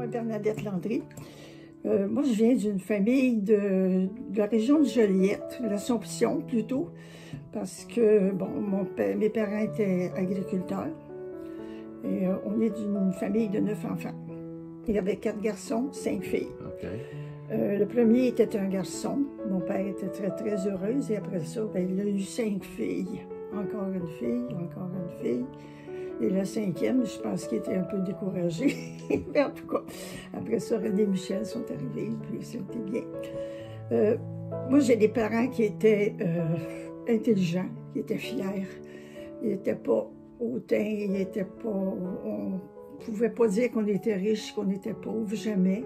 Moi, Bernadette Landry. Moi, je viens d'une famille de la région de Joliette, de l'Assomption plutôt, parce que, bon, mes parents étaient agriculteurs et on est d'une famille de 9 enfants. Il y avait 4 garçons, 5 filles. Okay. Le premier était un garçon. Mon père était très, très heureuse et après ça, ben, il a eu 5 filles. Encore une fille, encore une fille. Et la 5e, je pense qu'il était un peu découragé. Mais en tout cas, après ça, René et Michel sont arrivés, puis c'était bien. Moi, j'ai des parents qui étaient intelligents, qui étaient fiers. Ils n'étaient pas hautains, ils n'étaient pas... On ne pouvait pas dire qu'on était riche, qu'on était pauvre, jamais.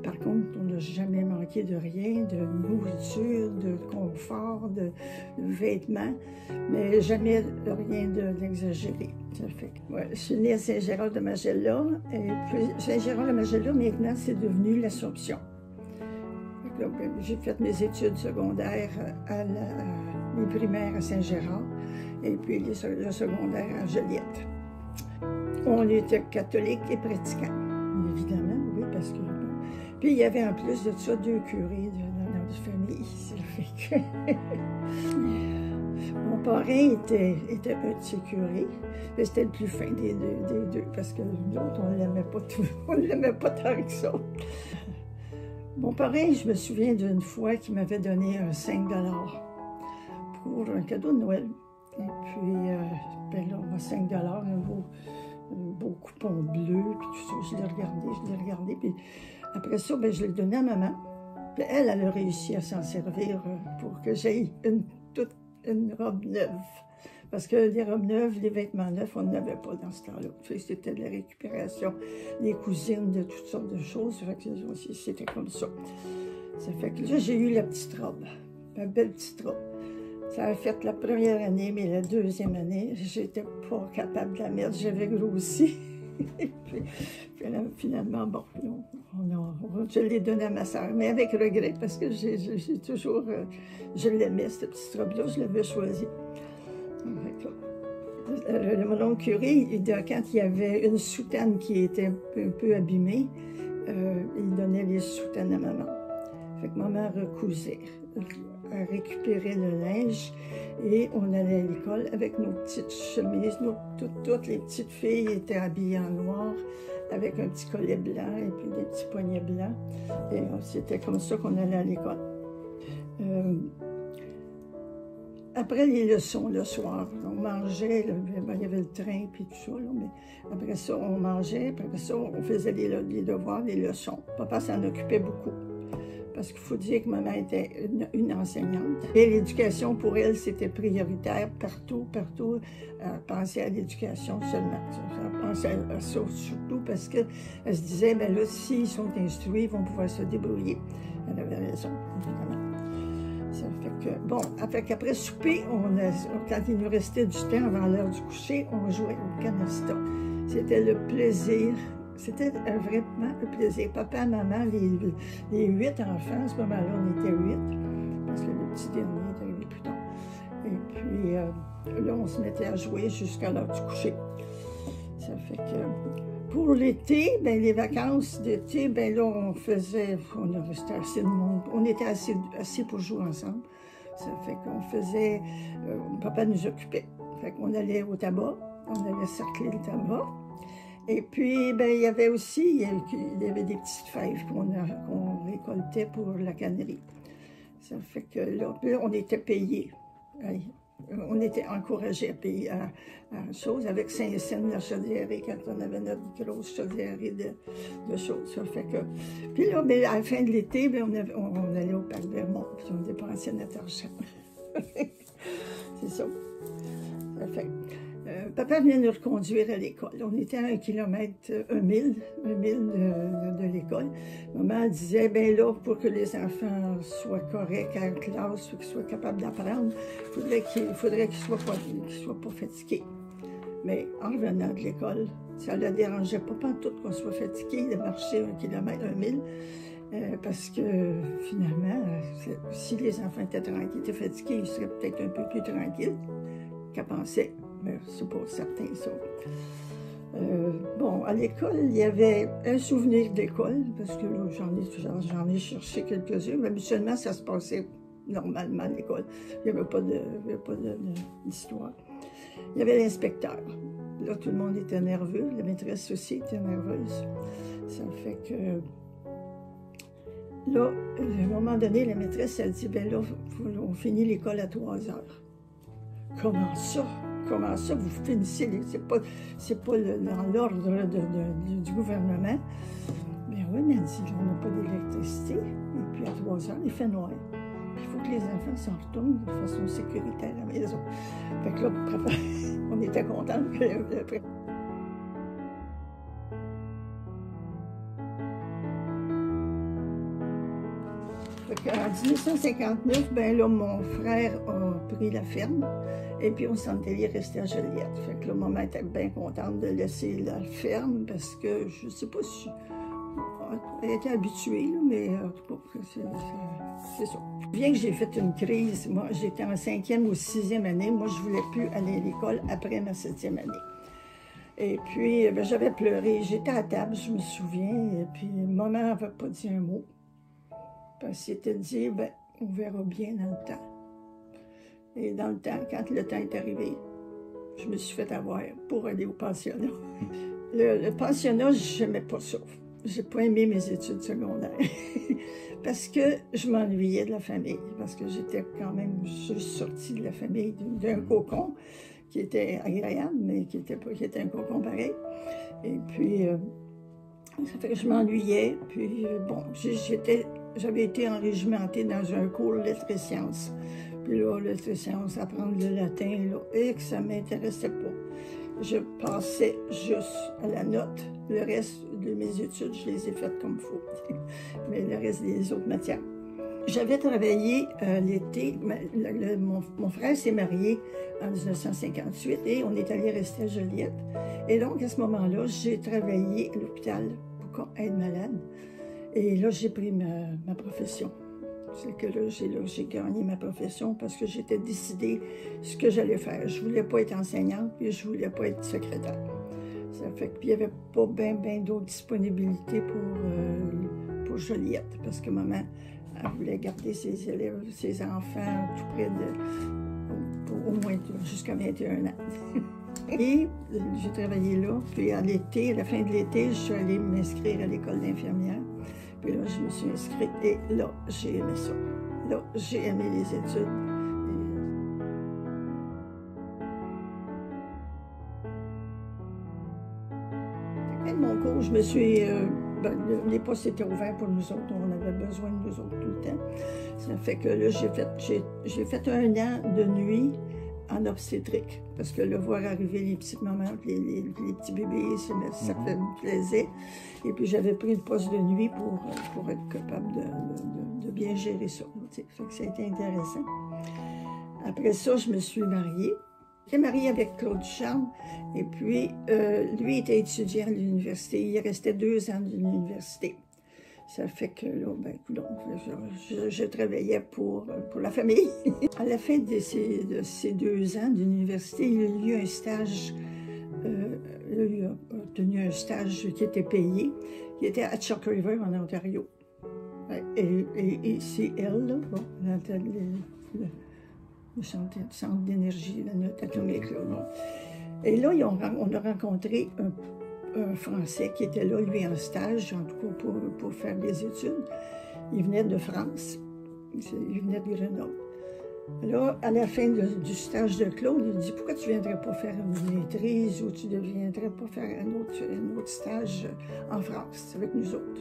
Par contre, on n'a jamais manqué de rien, de nourriture, de confort, de vêtements, mais jamais rien d'exagéré. Ouais, je suis née à Saint-Gérard-de-Magella, et puis Saint-Gérard-de-Magella, maintenant, c'est devenu l'Assomption. J'ai fait mes études secondaires les primaires à Saint-Gérard, et puis le secondaire à Joliette. On était catholiques et pratiquants, évidemment, oui, parce que... Puis il y avait en plus de ça 2 curés dans notre famille. Ça fait que... Mon parrain était un petit curé, mais c'était le plus fin des deux, parce que l'autre, on ne l'aimait pas tout, on ne l'aimait pas tant que ça. Mon parrain, je me souviens d'une fois qu'il m'avait donné un 5 $ pour un cadeau de Noël. Et puis, ben là, 5 $, un beau coupon bleu, puis tout ça. Je l'ai regardé, puis après ça, ben, je l'ai donné à maman. Puis elle a réussi à s'en servir pour que j'aie une robe neuve. Parce que les robes neuves, les vêtements neufs, on n'en avait pas dans ce temps-là. C'était de la récupération, les cousines, de toutes sortes de choses. C'était comme ça. Ça fait que là, j'ai eu la petite robe, ma belle petite robe. Ça a fait la première année, mais la deuxième année, j'étais pas capable de la mettre, j'avais grossi. puis là, finalement, bon, je l'ai donnée à ma soeur, mais avec regret, parce que j'ai toujours, je l'aimais, cette petite robe-là, je l'avais choisie. Mon oncle curé, quand il y avait une soutane qui était un peu abîmée, il donnait les soutanes à maman. Fait que maman recousait, récupérait le linge et on allait à l'école avec nos petites chemises. Toutes les petites filles étaient habillées en noir avec un petit collet blanc et puis des petits poignets blancs. Et c'était comme ça qu'on allait à l'école. Après les leçons, le soir, on mangeait, il y avait le train puis tout ça, là, mais après ça, on mangeait, puis après ça, on faisait les devoirs, les leçons. Papa s'en occupait beaucoup. Parce qu'il faut dire que maman était une enseignante. Et l'éducation, pour elle, c'était prioritaire partout. Elle pensait à l'éducation seulement. Elle pensait à ça surtout parce qu'elle se disait, bien là, s'ils sont instruits, ils vont pouvoir se débrouiller. Elle avait raison, évidemment. Ça fait que, bon, après souper, quand il nous restait du temps avant l'heure du coucher, on jouait au canasta. C'était le plaisir. C'était vraiment un plaisir. Papa, maman, les 8 enfants, à ce moment-là, on était 8, parce que le petit dernier est arrivé plus tard. Et puis, là, on se mettait à jouer jusqu'à l'heure du coucher. Ça fait que, pour l'été, ben, les vacances d'été, ben là, on restait assez de monde, on était assez pour jouer ensemble. Ça fait qu'on faisait, papa nous occupait. Fait qu'on allait au tabac, on allait cercler le tabac. Et puis, ben, il y avait aussi des petites fèves qu'on récoltait pour la cannerie. Ça fait que là, on était payés. On était encouragés à payer à choses avec Saint-Hyacinthe, la chaudièrerie, quand on avait notre grosse chaudièrerie de choses. Ça fait que... Puis là, ben, à la fin de l'été, ben, on allait au parc Vermont, puis on dépensait notre argent. C'est ça. Ça fait... Papa venait nous reconduire à l'école. On était à 1 mille de l'école. Maman disait, bien là, pour que les enfants soient corrects en classe, qu'ils soient capables d'apprendre, il faudrait qu'ils ne soient pas fatigués. Mais en revenant de l'école, ça ne le dérangeait pas tout qu'on soit fatigué de marcher 1 kilomètre, 1 mille. Parce que finalement, si les enfants étaient fatigués, ils seraient peut-être un peu plus tranquilles qu'à penser. Mais c'est pas certain, ça. Bon, à l'école, il y avait un souvenir d'école, parce que là, j'en ai cherché quelques-uns, mais habituellement, ça se passait normalement à l'école. Il n'y avait pas d'histoire. Il y avait l'inspecteur. Là, tout le monde était nerveux. La maîtresse aussi était nerveuse. Ça fait que... Là, à un moment donné, la maîtresse, elle dit, ben là, on finit l'école à 3 heures. Comment ça? Comment ça, vous finissez? C'est pas dans l'ordre du gouvernement. Ben oui, mais elle dit, on n'a pas d'électricité. Et puis à 3 heures, il fait noir. Il faut que les enfants s'en retournent de façon sécuritaire à la maison. Fait que là, on était contents que en 1959, ben là, mon frère a pris la ferme et puis on s'en est allé rester à Joliette. Fait que là, maman était bien contente de laisser la ferme parce que je sais pas si... Elle était habituée, là, mais en tout cas, c'est ça. Bien que j'ai fait une crise, moi j'étais en 5e ou 6e année, moi je voulais plus aller à l'école après ma 7e année. Et puis, ben, j'avais pleuré, j'étais à table, je me souviens, et puis maman n'avait pas dit un mot. Parce qu'elle s'était dit, ben, on verra bien dans le temps. Et dans le temps, quand le temps est arrivé, je me suis fait avoir pour aller au pensionnat. Le pensionnat, je n'aimais pas ça. J'ai pas aimé mes études secondaires. Parce que je m'ennuyais de la famille. Parce que j'étais quand même juste sortie de la famille d'un cocon qui était agréable, mais qui était un cocon pareil. Et puis, ça fait que je m'ennuyais. Puis, bon, j'avais été enrégimentée dans un cours lettres et sciences. Puis là, lettres et sciences, apprendre le latin, là, et que ça ne m'intéressait pas. Je passais juste à la note. Le reste de mes études, je les ai faites comme il faut. Mais le reste des autres matières. J'avais travaillé l'été. Mon frère s'est marié en 1958 et on est allé rester à Joliette. Et donc, à ce moment-là, j'ai travaillé à l'hôpital pour être malade. Et là, j'ai pris ma profession. C'est que là, j'ai gagné ma profession parce que j'étais décidée ce que j'allais faire. Je ne voulais pas être enseignante, puis je ne voulais pas être secrétaire. Ça fait que, puis il n'y avait pas bien d'autres disponibilités pour Joliette, parce que maman, elle voulait garder ses élèves, ses enfants, tout près pour au moins jusqu'à 21 ans. Et j'ai travaillé là, puis à la fin de l'été, je suis allée m'inscrire à l'école d'infirmière. Puis là, je me suis inscrite et là, j'ai aimé ça. Là, j'ai aimé les études. Après mon cours, je me suis... les postes étaient ouverts pour nous autres. On avait besoin de nous autres tout le temps. Ça fait que là, j'ai fait 1 an de nuit en obstétrique. Parce que là, voir arriver les petites mamans, les petits bébés, ça me plaisait. Et puis, j'avais pris le poste de nuit pour être capable de bien gérer ça. Fait que ça a été intéressant. Après ça, je me suis mariée. J'étais mariée avec Claude Ducharme. Et puis, lui était étudiant à l'université. Il restait 2 ans de l'université. Ça fait que là, ben, je travaillais pour la famille. À la fin de ces 2 ans d'université, il a eu un stage, il a obtenu un stage qui était payé, qui était à Chalk River, en Ontario. Et c'est elle, là, bon, le centre d'énergie, la note atomique. Là, bon. Et là, on a rencontré un Français qui était là, lui, en stage, en tout cas pour faire des études. Il venait de France. Il venait de Grenoble. Là, à la fin du stage de Claude, il dit « Pourquoi tu ne viendrais pas faire une maîtrise ou tu ne viendrais pas faire un autre stage en France avec nous autres? »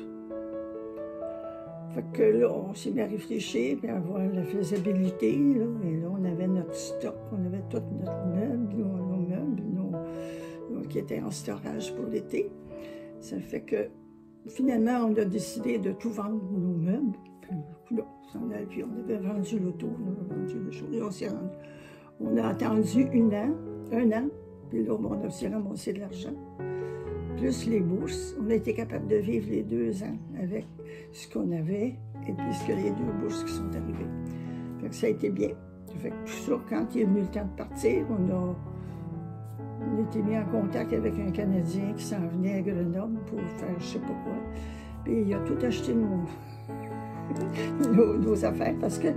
Fait que là, on s'est mis à réfléchir et à voir la faisabilité. Là, et là, on avait notre stock, on avait tout notre meuble, nos meubles, qui étaient en storage pour l'été. Ça fait que, finalement, on a décidé de tout vendre nos meubles. Puis on avait vendu l'auto, on avait vendu les choses. On a attendu un an, puis là, on a aussi ramassé de l'argent. Plus les bourses, on a été capable de vivre les 2 ans avec ce qu'on avait et puis les 2 bourses qui sont arrivées. Fait que ça a été bien. Fait que tout ça, quand il est venu le temps de partir, on a été mis en contact avec un Canadien qui s'en venait à Grenoble pour faire je sais pas quoi. Puis il a tout acheté nos affaires parce que,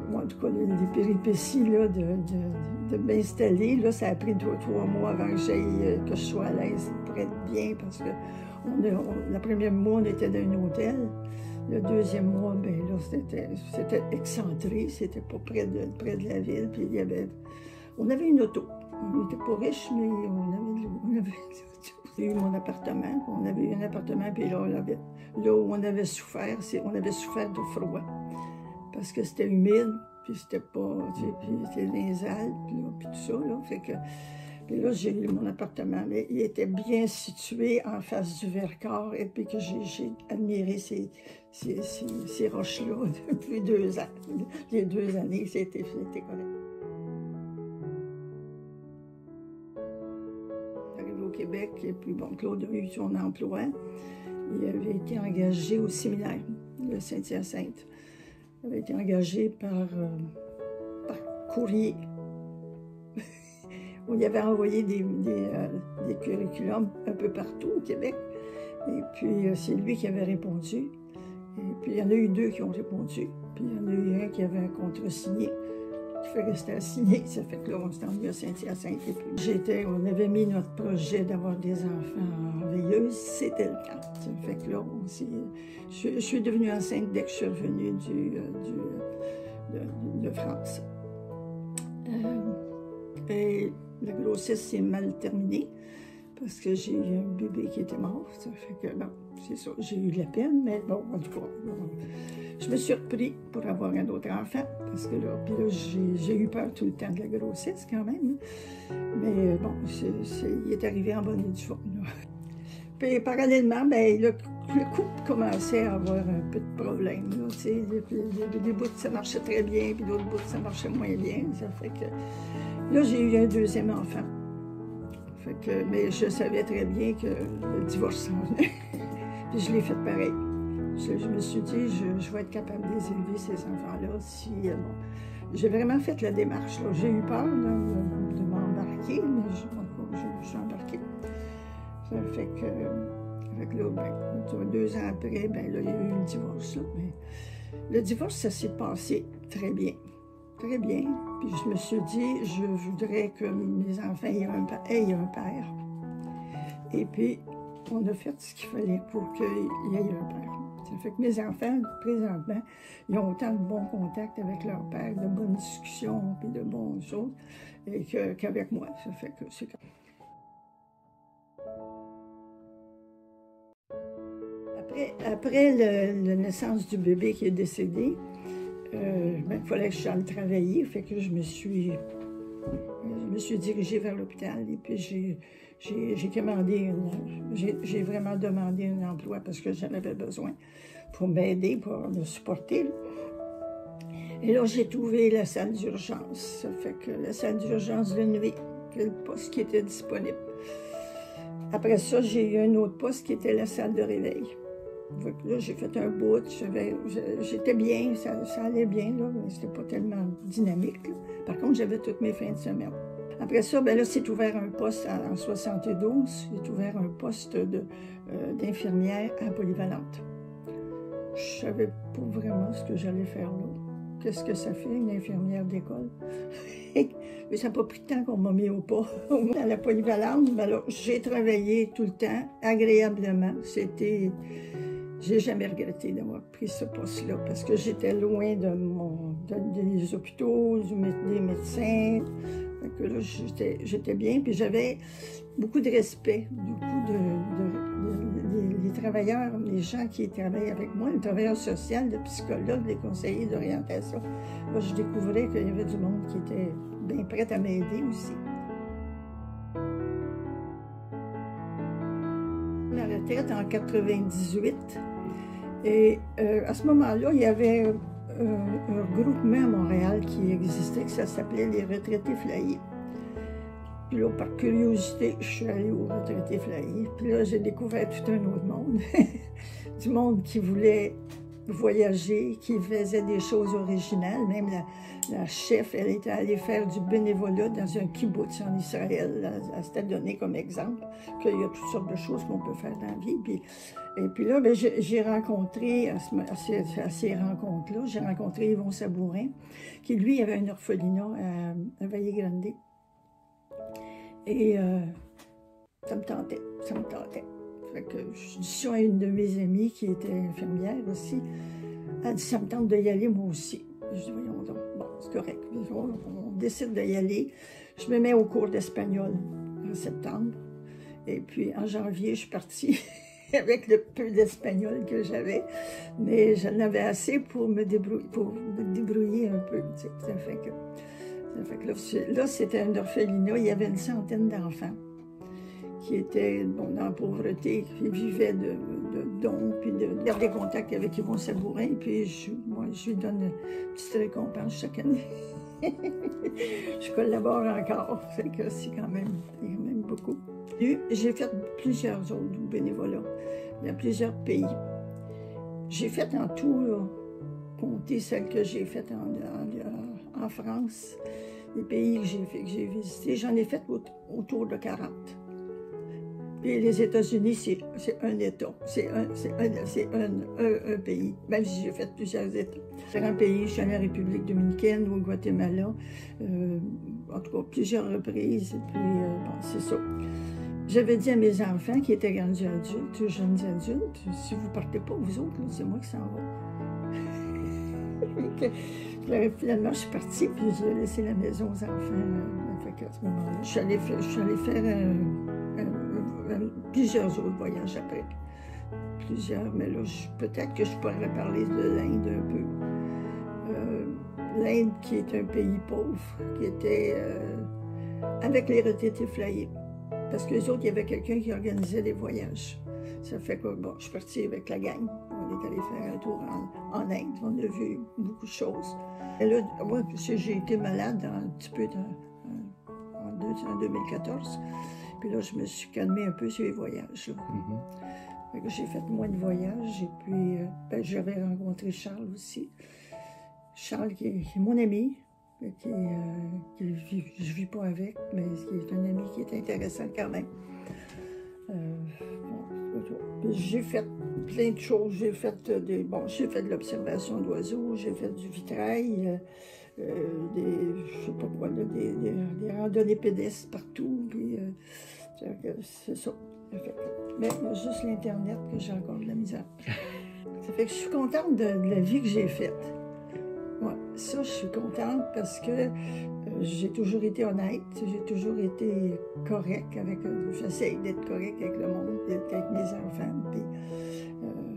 moi, en tout cas, les péripéties là, de m'installer, là, ça a pris 2 ou 3 mois avant que je sois à l'aise pour être bien parce que le premier mois, on était dans un hôtel. Le deuxième mois, ben là, c'était excentré, c'était pas près de la ville. Puis on avait une auto. On n'était pas riches, mais on avait une auto. J'ai eu mon appartement. On avait eu un appartement, puis là, là où on avait souffert de froid. Parce que c'était humide, puis c'était pas, tu sais, puis c'était dans les Alpes, là, puis tout ça, là. Fait que, puis là, j'ai eu mon appartement, mais il était bien situé en face du Vercors, et puis que j'ai admiré ces roches-là depuis 2 ans. Les 2 années, c'était correct. J'arrive au Québec, et puis bon, Claude a eu son emploi. Il avait été engagé au séminaire de Saint-Hyacinthe. Il avait été engagé par courrier. On y avait envoyé des curriculums un peu partout au Québec. Et puis, c'est lui qui avait répondu. Et puis, il y en a eu 2 qui ont répondu. Puis, il y en a eu un qui avait un contrat signé, qui fait rester à signer. Ça fait que là, on s'est emmené à Saint-Hyacinthe. Et puis, on avait mis notre projet d'avoir des enfants en veilleuse. C'était le cas. Ça fait que là, je suis devenue enceinte dès que je suis revenue de France. Et la grossesse s'est mal terminée parce que j'ai eu un bébé qui était mort. Ça fait que, bon, c'est ça, j'ai eu de la peine, mais bon, en tout cas, bon, je me suis repris pour avoir un autre enfant parce que là, puis là, j'ai eu peur tout le temps de la grossesse quand même. Mais bon, il est arrivé en bonne et due forme. Là. Puis parallèlement, ben, le couple commençait à avoir un peu de problèmes. Là, tu sais, des bouts, ça marchait très bien, puis d'autres bouts, ça marchait moins bien. Ça fait que là, j'ai eu un 2e enfant. Fait que, mais je savais très bien que le divorce s'en venait. Puis je l'ai fait pareil. Je me suis dit, je vais être capable de les élever, ces enfants-là, si... bon. J'ai vraiment fait la démarche. J'ai eu peur de m'embarquer, mais je suis embarquée. Ça fait que là, ben, 2 ans après, ben, là, il y a eu le divorce. Là, mais le divorce, ça s'est passé très bien. Très bien. Puis je me suis dit, je voudrais que mes enfants aient un père. Et puis, on a fait ce qu'il fallait pour qu'il y ait un père. Ça fait que mes enfants, présentement, ils ont autant de bons contacts avec leur père, de bonnes discussions, puis de bonnes choses, qu'avec moi. Ça fait que c'est comme... Après la naissance du bébé qui est décédé, il fallait que je aille travailler, fait que je me suis dirigée vers l'hôpital et puis j'ai vraiment demandé un emploi parce que j'en avais besoin pour m'aider, pour me supporter. Là. Et là, j'ai trouvé la salle d'urgence. Ça fait que la salle d'urgence de nuit, c'est le poste qui était disponible. Après ça, j'ai eu un autre poste qui était la salle de réveil. Là, j'ai fait un bout, j'étais bien, ça allait bien, là, mais c'était pas tellement dynamique. Là. Par contre, j'avais toutes mes fins de semaine. Après ça, ben là, c'est ouvert un poste en 72, c'est ouvert un poste d'infirmière à Polyvalente. Je savais pas vraiment ce que j'allais faire là. Qu'est-ce que ça fait, une infirmière d'école? Mais ça n'a pas pris de temps qu'on m'a mis au pas. À la Polyvalente, ben là, j'ai travaillé tout le temps, agréablement. J'ai jamais regretté d'avoir pris ce poste-là parce que j'étais loin des hôpitaux, des médecins. Donc là, j'étais bien. Puis j'avais beaucoup de respect, des travailleurs, les gens qui travaillaient avec moi, les travailleurs sociaux, les psychologues, les conseillers d'orientation. Là, je découvrais qu'il y avait du monde qui était bien prêt à m'aider aussi. La retraite en 98. Et à ce moment-là, il y avait un groupement à Montréal qui existait, que ça s'appelait les retraités flyés. Puis là, par curiosité, je suis allée aux retraités flyés. Puis là, j'ai découvert tout un autre monde. Du monde qui voulait voyager, qui faisait des choses originales. Même la chef, elle était allée faire du bénévolat dans un kibbutz en Israël. Elle s'était donnée comme exemple qu'il y a toutes sortes de choses qu'on peut faire dans la vie. Et puis là, ben, j'ai rencontré, à ces rencontres-là, j'ai rencontré Yvon Sabourin, qui lui avait un orphelinat à Valle Grande. Et ça me tentait, ça me tentait. Fait que je dis ça à une de mes amies qui était infirmière aussi. Elle dit, ça me tente d'y aller moi aussi. Je dis, voyons donc, bon, c'est correct. On décide d'y aller. Je me mets au cours d'espagnol en septembre. Et puis en janvier, je suis partie avec le peu d'espagnol que j'avais. Mais j'en avais assez pour me débrouiller un peu. Tu sais. Ça fait que là, c'était un orphelinat. Il y avait une centaine d'enfants qui étaient dans la pauvreté, qui vivaient de dons, puis de garder contact avec Yvon Sabourin. Puis moi, je lui donne une petite récompense chaque année. Je collabore encore, fait que c'est quand même beaucoup. J'ai fait plusieurs autres bénévolats dans plusieurs pays. J'ai fait en tout, là, compter celles que j'ai faites en France, les pays que j'ai visités, j'en ai fait autour de 40. Puis les États-Unis, c'est un État, c'est un pays, même si j'ai fait plusieurs États. Différents pays, je suis allée en République dominicaine ou au Guatemala, en tout cas plusieurs reprises, et puis bon, c'est ça. J'avais dit à mes enfants qui étaient rendus adultes, jeunes adultes, si vous ne partez pas, vous autres, c'est moi qui s'en vais. Finalement, je suis partie, puis j'ai laissé la maison aux enfants. Fait à ce moment-là, je suis allée faire plusieurs autres voyages après. Plusieurs, mais là, peut-être que je pourrais parler de l'Inde un peu. L'Inde qui est un pays pauvre, qui était avec les retraités flyés. Parce que les autres, il y avait quelqu'un qui organisait des voyages. Ça fait que, bon, je suis partie avec la gang. On est allé faire un tour en Inde. On a vu beaucoup de choses. Et là, moi, j'ai été malade un petit peu en 2014. Puis là, je me suis calmée un peu sur les voyages. Mm-hmm. J'ai fait moins de voyages. Et puis, j'avais rencontré Charles aussi. Charles, qui est mon ami, je ne vis pas avec, mais qui est un ami qui est intéressant quand même. J'ai fait plein de choses. J'ai fait de l'observation d'oiseaux, j'ai fait du vitrail, je sais pas quoi, là, des randonnées pédestres partout. Puis, c'est ça. Mais il y a juste l'Internet que j'ai encore de la misère. Ça fait que je suis contente de la vie que j'ai faite. Ouais, ça, je suis contente parce que j'ai toujours été honnête, j'ai toujours été correcte avec... J'essaie d'être correcte avec le monde, avec mes enfants. Puis,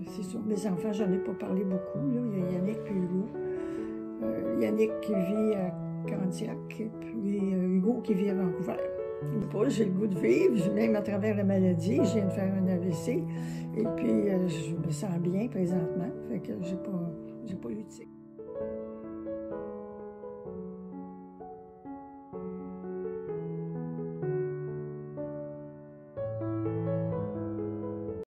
c'est sûr, mes enfants, j'en ai pas parlé beaucoup. Là. Il y a Yannick et Hugo. Yannick qui vit à Candiac, et puis Hugo qui vit à Vancouver. J'ai le goût de vivre, même à travers la maladie, je viens de faire un AVC. Et puis, je me sens bien présentement, fait que j'ai pas...